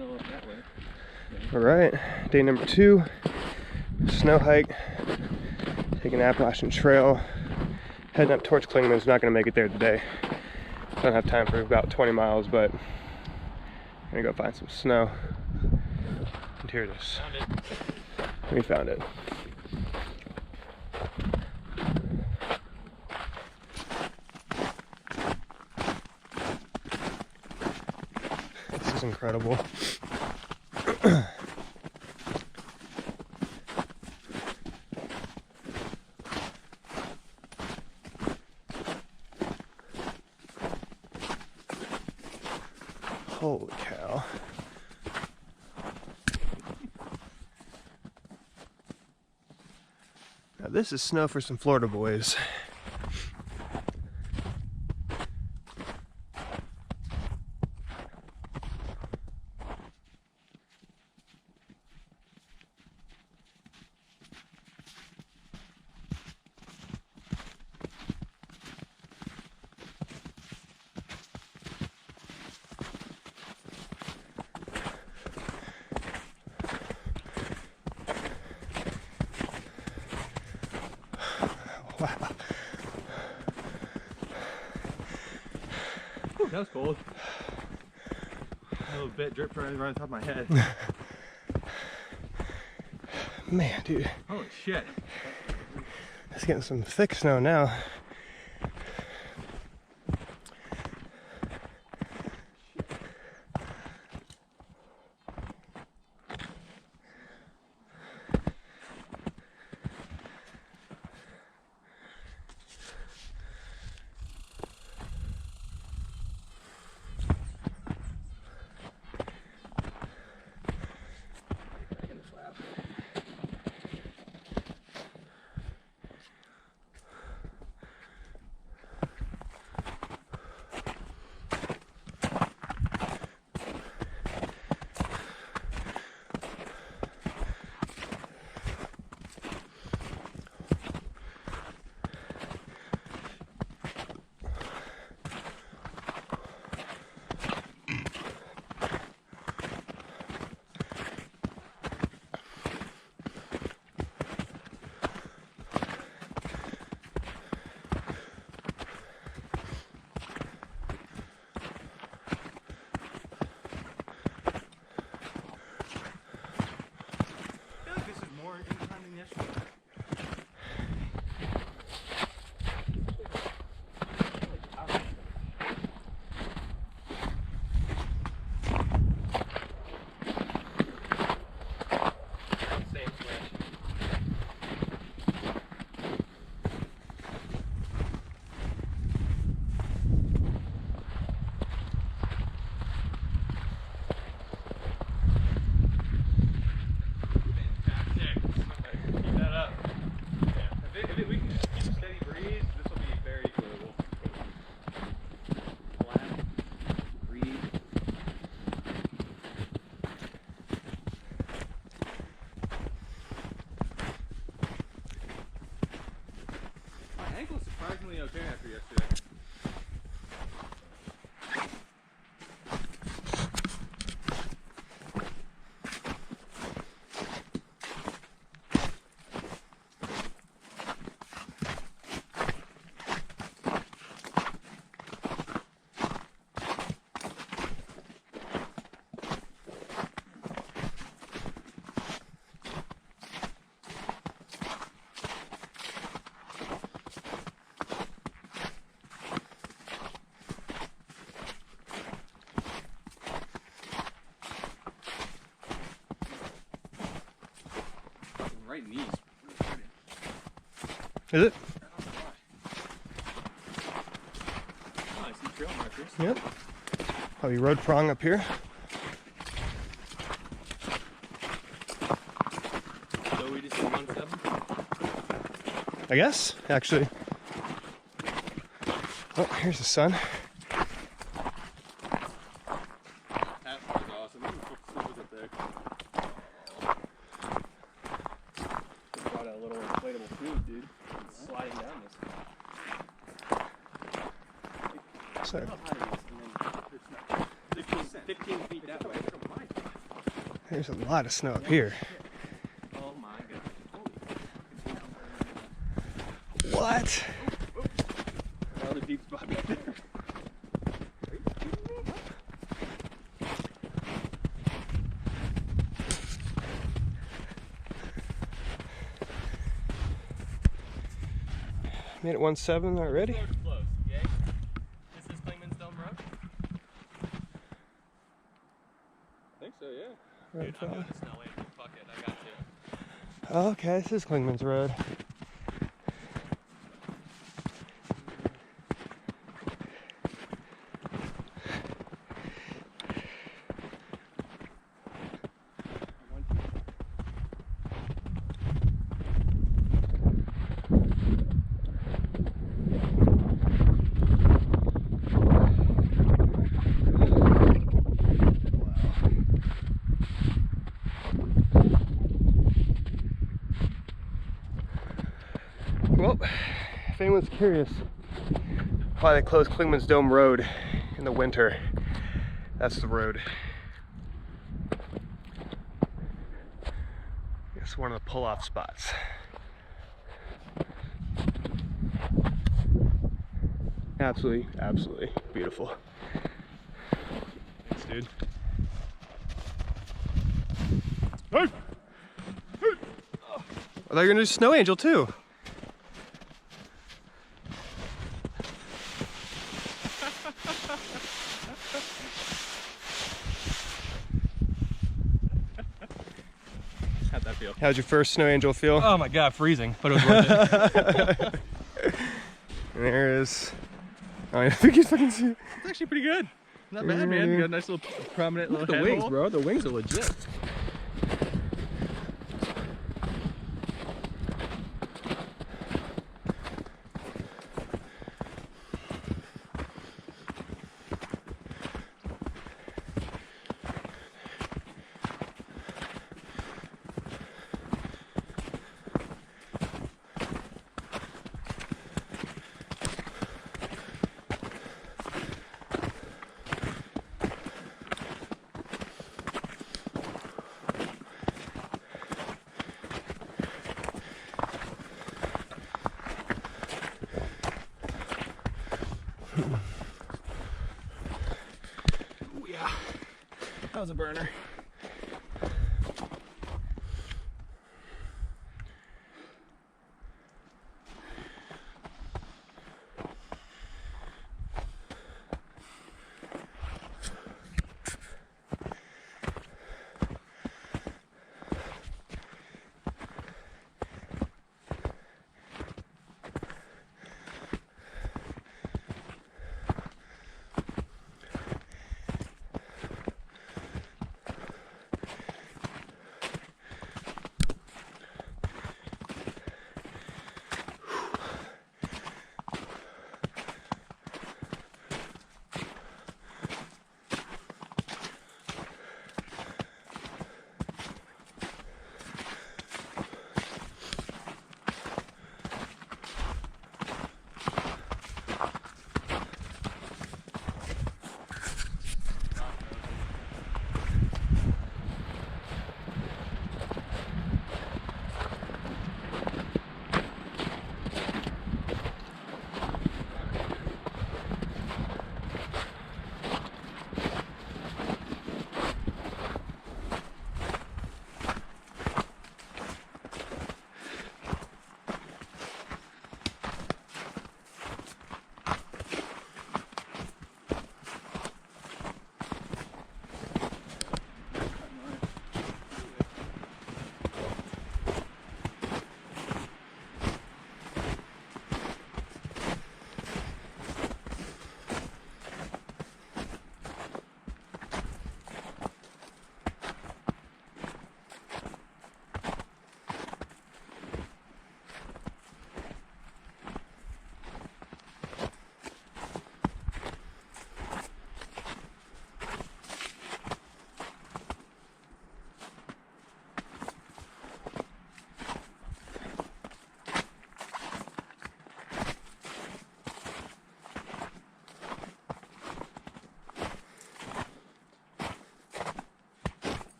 snow up that way. All right, day number 2, snow hike, taking Appalachian Trail, heading up towards Clingmans. Not gonna make it there today. Don't have time for about 20 miles, but I'm gonna go find some snow. And here it is. Found it. We found it. This is incredible. Holy cow. Now this is snow for some Florida boys. Wow. Whew, that was cold. A little bit dripped right on top of my head. Man, dude. Holy shit. It's getting some thick snow now. Surprisingly okay after yesterday. Right knees. Is it? Oh, I see trail markers. Yep. Probably road prong up here. So we just did 1-7? I guess, actually. Oh, here's the sun. That was awesome. Look at the snow up there. Brought out a little inflatable tube, dude. It's sliding down this. So, How high is this? And then there's no. 15 feet that way. There's a lot of snow up here. Oh my god. What? Another deep spot back there. Made it 1.7 already? Road is close, okay? This is Clingmans Dome Road? I think so, yeah. Road Dude, I'm doing the snow angel. Fuck it, I got to. Oh, okay, this is Clingmans Road. Well, if anyone's curious why they close Clingmans Dome Road in the winter, that's the road. It's one of the pull-off spots. Absolutely, absolutely beautiful. Thanks, dude. Hey! Hey! I thought you were gonna do Snow Angel too. How'd that feel? How'd your first Snow Angel feel? Oh my god, freezing, but it was worth it. And there is. I think he's fucking see. It's actually pretty good. Not bad, man. You got a nice little prominent little head wings, hole. bro. The wings are legit. Ooh, yeah. That was a burner.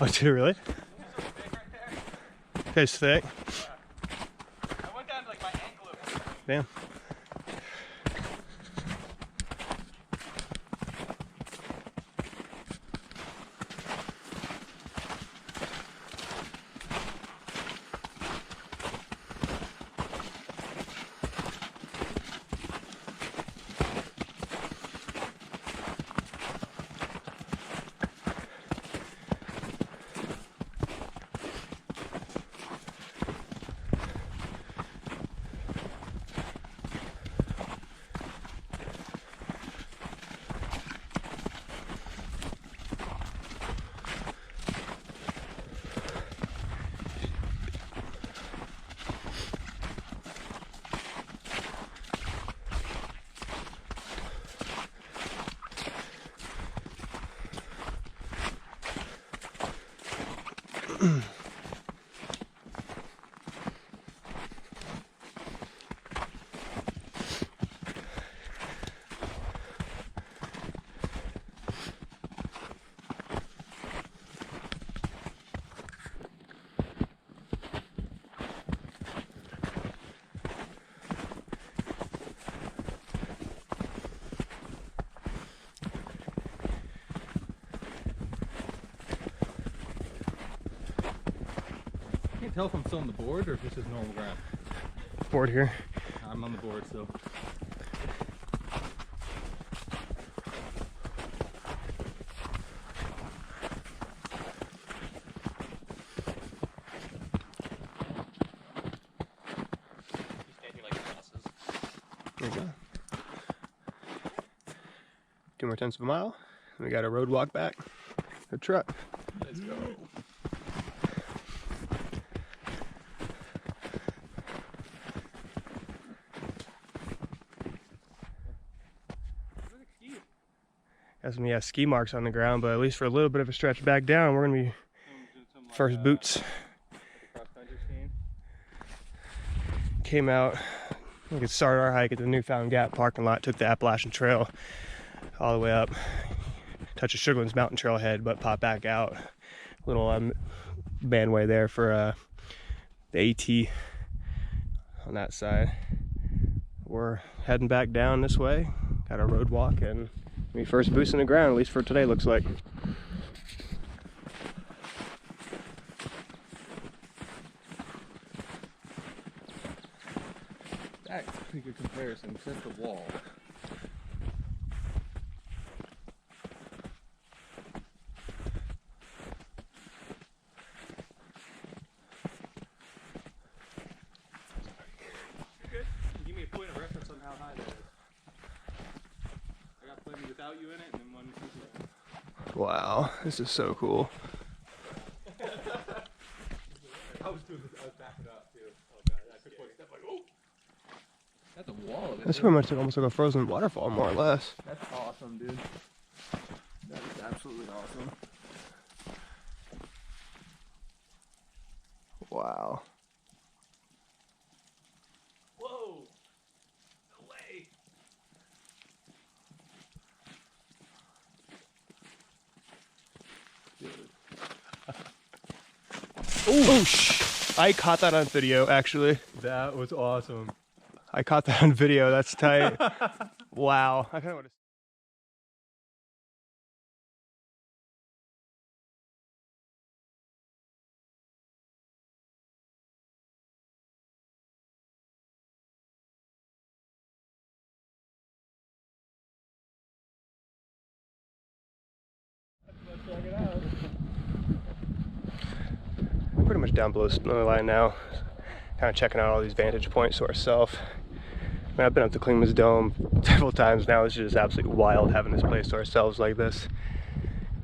Oh, did it really? It's thick. I went down to like my ankle. Damn. Tell if I'm still on the board or if this is normal ground. Board here. I'm on the board still. There you go. 2 more tenths of a mile. We got a road walk back. The truck. Let's go. Got some ski marks on the ground, but at least for a little bit of a stretch back down, we're gonna be first boots. Came out. We could start our hike at the Newfound Gap parking lot. Took the Appalachian Trail all the way up. Touch of Sugarlands Mountain Trailhead, but pop back out. Little bandway there for the AT on that side. We're heading back down this way. Got a road walk and we first boots in the ground, at least for today, looks like. That's a pretty good comparison, except the wall. Good. Give me a point of reference on how high that is. I got plenty without you in it, and then one with you. Wow, this is so cool. I was backing up too. Oh god, I took one step like, oh! That's a wall of it. That's pretty much almost like a frozen waterfall, more or less. That's awesome, dude. That is absolutely awesome. Wow. Whoa! No way! Oh, I caught that on video, actually. That was awesome. I caught that on video. That's tight. Wow. I kind of want to. Check it out. Pretty much down below the snow line now. Kind of checking out all these vantage points to ourselves. I mean, I've been up to Clingmans Dome several times now. It's just absolutely wild having this place to ourselves like this.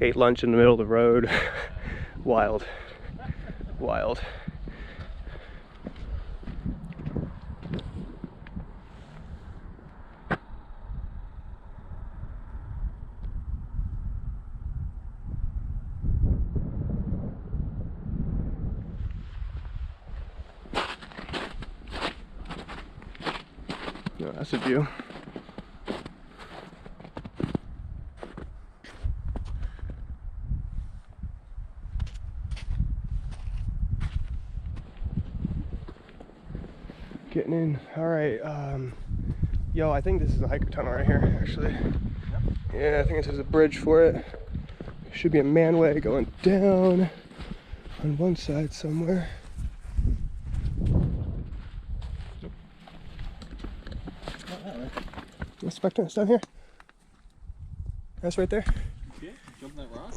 Ate lunch in the middle of the road. Wild. Wild. No, that's a view. getting in. All right, yo, I think this is a hiker tunnel right here, actually. Yep. Yeah, I think there's a bridge for it. Should be a manway going down on one side somewhere. Inspector, it's down here. That's right there. Yeah, jump that rock.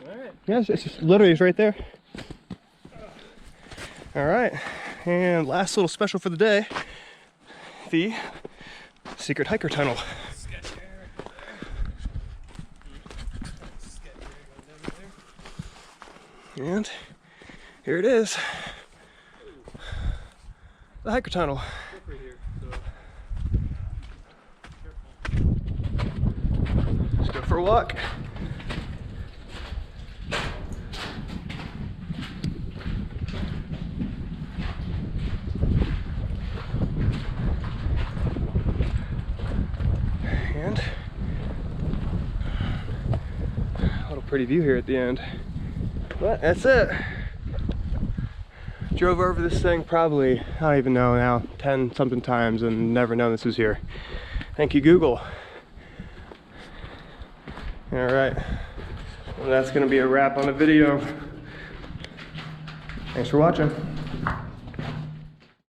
Alright. Yeah, it's just literally it's right there. All right, and last little special for the day, the secret hiker tunnel. And here it is, the hiker tunnel. Let's go for a walk. And a little pretty view here at the end. But that's it. Drove over this thing probably, I don't even know now, 10 something times and never known this was here. Thank you, Google. All right, well, that's gonna be a wrap on the video. Thanks for watching.